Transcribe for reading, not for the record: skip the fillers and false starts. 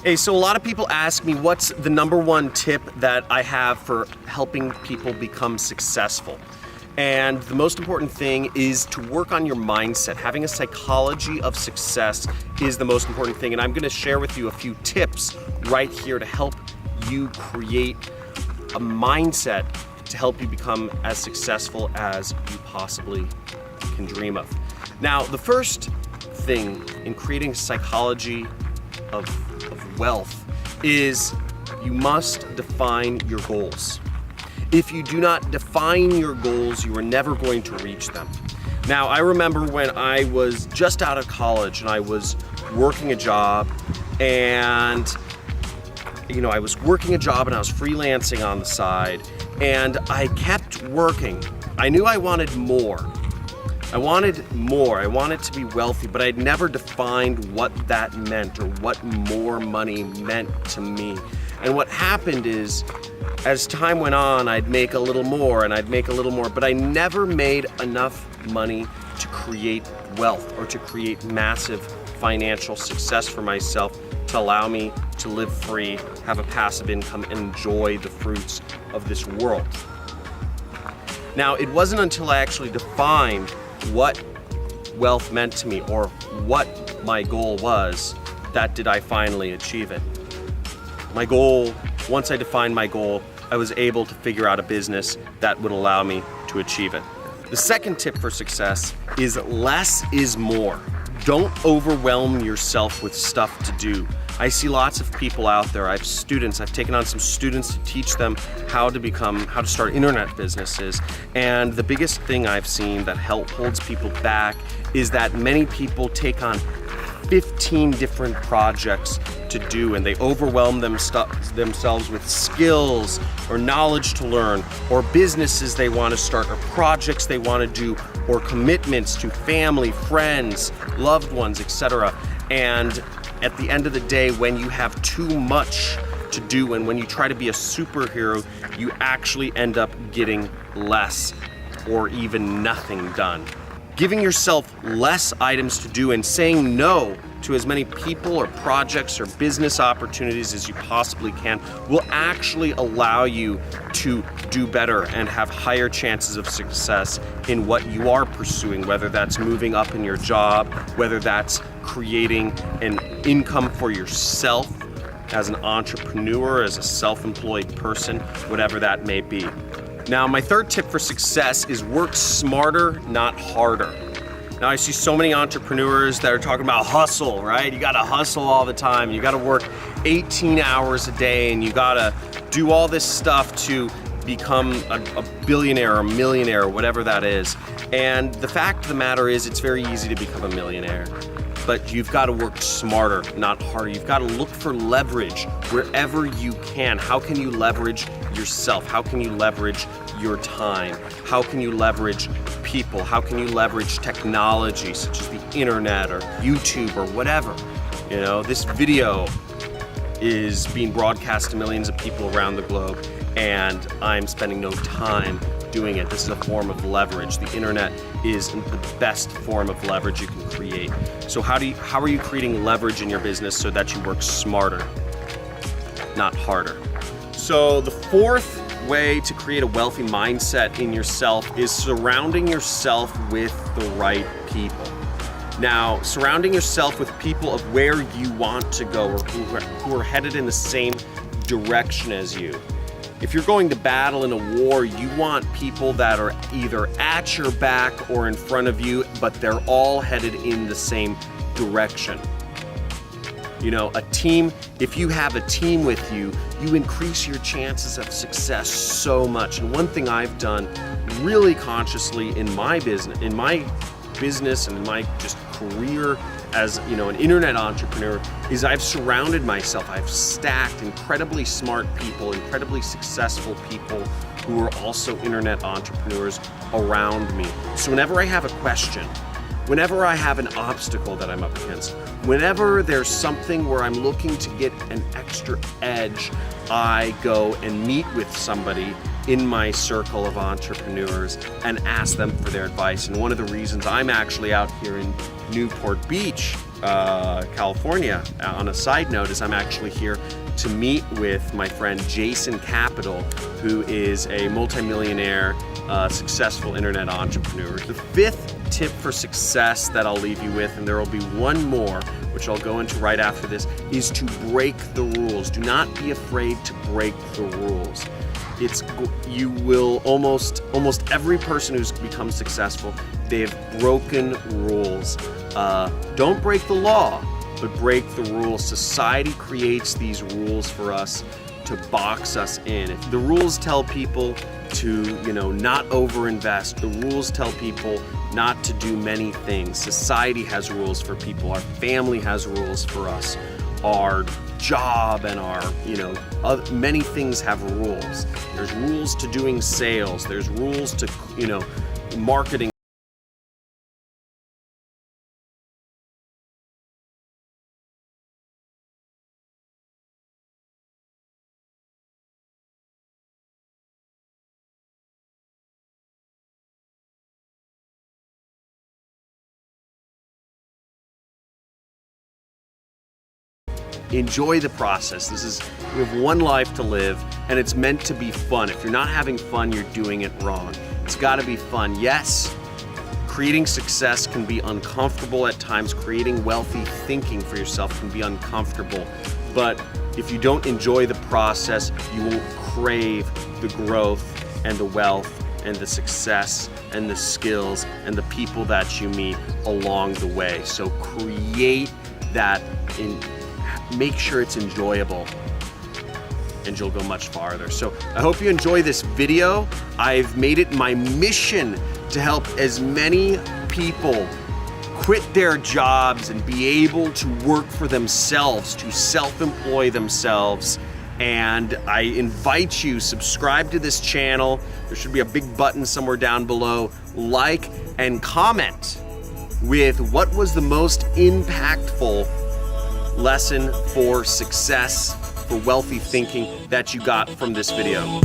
Hey, so a lot of people ask me what's the number one tip that I have for helping people become successful. And the most important thing is to work on your mindset. Having a psychology of success is the most important thing. And I'm going to share with you a few tips right here to help you create a mindset to help you become as successful as you possibly can dream of. Now, the first thing in creating psychology of wealth is you must define your goals. If you do not define your goals, you are never going to reach them. Now, I remember when I was just out of college and I was working a job and I was working a job and I was freelancing on the side and I kept working. I knew I wanted more. I wanted more. I wanted to be wealthy, but I'd never defined what that meant or what more money meant to me. And what happened is, as time went on, I'd make a little more and I'd make a little more, but I never made enough money to create wealth or to create massive financial success for myself to allow me to live free, have a passive income, and enjoy the fruits of this world. Now, it wasn't until I actually defined what wealth meant to me or what my goal was that did I finally achieve it. My goal, once I defined my goal, I was able to figure out a business that would allow me to achieve it. The second tip for success is less is more. Don't overwhelm yourself with stuff to do. I see lots of people out there. I have students. I've taken on some students to teach them how to start internet businesses. And the biggest thing I've seen that holds people back is that many people take on 15 different projects to do, and they overwhelm themselves with skills or knowledge to learn, or businesses they want to start, or projects they want to do, or commitments to family, friends, loved ones, etc. And at the end of the day, when you have too much to do and when you try to be a superhero, you actually end up getting less or even nothing done. Giving yourself less items to do and saying no to as many people or projects or business opportunities as you possibly can will actually allow you to do better and have higher chances of success in what you are pursuing, whether that's moving up in your job, whether that's creating an income for yourself as an entrepreneur, as a self-employed person, whatever that may be. Now, my third tip for success is work smarter, not harder. Now, I see so many entrepreneurs that are talking about hustle, right? You gotta hustle all the time. You gotta work 18 hours a day and you gotta do all this stuff to become a billionaire or a millionaire or whatever that is. And the fact of the matter is it's very easy to become a millionaire. But you've got to work smarter, not harder. You've got to look for leverage wherever you can. How can you leverage yourself? How can you leverage your time? How can you leverage people? How can you leverage technology such as the internet or YouTube or whatever? This video is being broadcast to millions of people around the globe, and I'm spending no time doing it. This is a form of leverage. The internet is the best form of leverage you can create. So how are you creating leverage in your business so that you work smarter, not harder? So the fourth way to create a wealthy mindset in yourself is surrounding yourself with the right people. Now, surrounding yourself with people of where you want to go or who are headed in the same direction as you. If you're going to battle in a war, you want people that are either at your back or in front of you, but they're all headed in the same direction. A team, if you have a team with you, you increase your chances of success so much. And one thing I've done really consciously in my business and in my just career as an internet entrepreneur is I've surrounded myself, I've stacked incredibly smart people, incredibly successful people who are also internet entrepreneurs around me. So whenever I have a question, whenever I have an obstacle that I'm up against, whenever there's something where I'm looking to get an extra edge, I go and meet with somebody in my circle of entrepreneurs and ask them for their advice. And one of the reasons I'm actually out here in Newport Beach California. On a side note, is I'm actually here to meet with my friend Jason Capital, who is a multimillionaire, successful internet entrepreneur. The fifth tip for success that I'll leave you with, and there will be one more, which I'll go into right after this, is to break the rules. Do not be afraid to break the rules. You will almost every person who's become successful, they have broken rules. Don't break the law, but break the rules. Society creates these rules for us to box us in. If the rules tell people to, not overinvest, the rules tell people not to do many things. Society has rules for people. Our family has rules for us. Our job and our, many things have rules. There's rules to doing sales. There's rules to, marketing. Enjoy the process. We have one life to live, and it's meant to be fun. If you're not having fun, you're doing it wrong. It's got to be fun. Yes, creating success can be uncomfortable at times. Creating wealthy thinking for yourself can be uncomfortable. But if you don't enjoy the process, you won't crave the growth and the wealth and the success and the skills and the people that you meet along the way. So create that make sure it's enjoyable, and you'll go much farther. So I hope you enjoy this video. I've made it my mission to help as many people quit their jobs and be able to work for themselves, to self-employ themselves. And I invite you, subscribe to this channel. There should be a big button somewhere down below. Like and comment with what was the most impactful lesson for success, for wealthy thinking that you got from this video.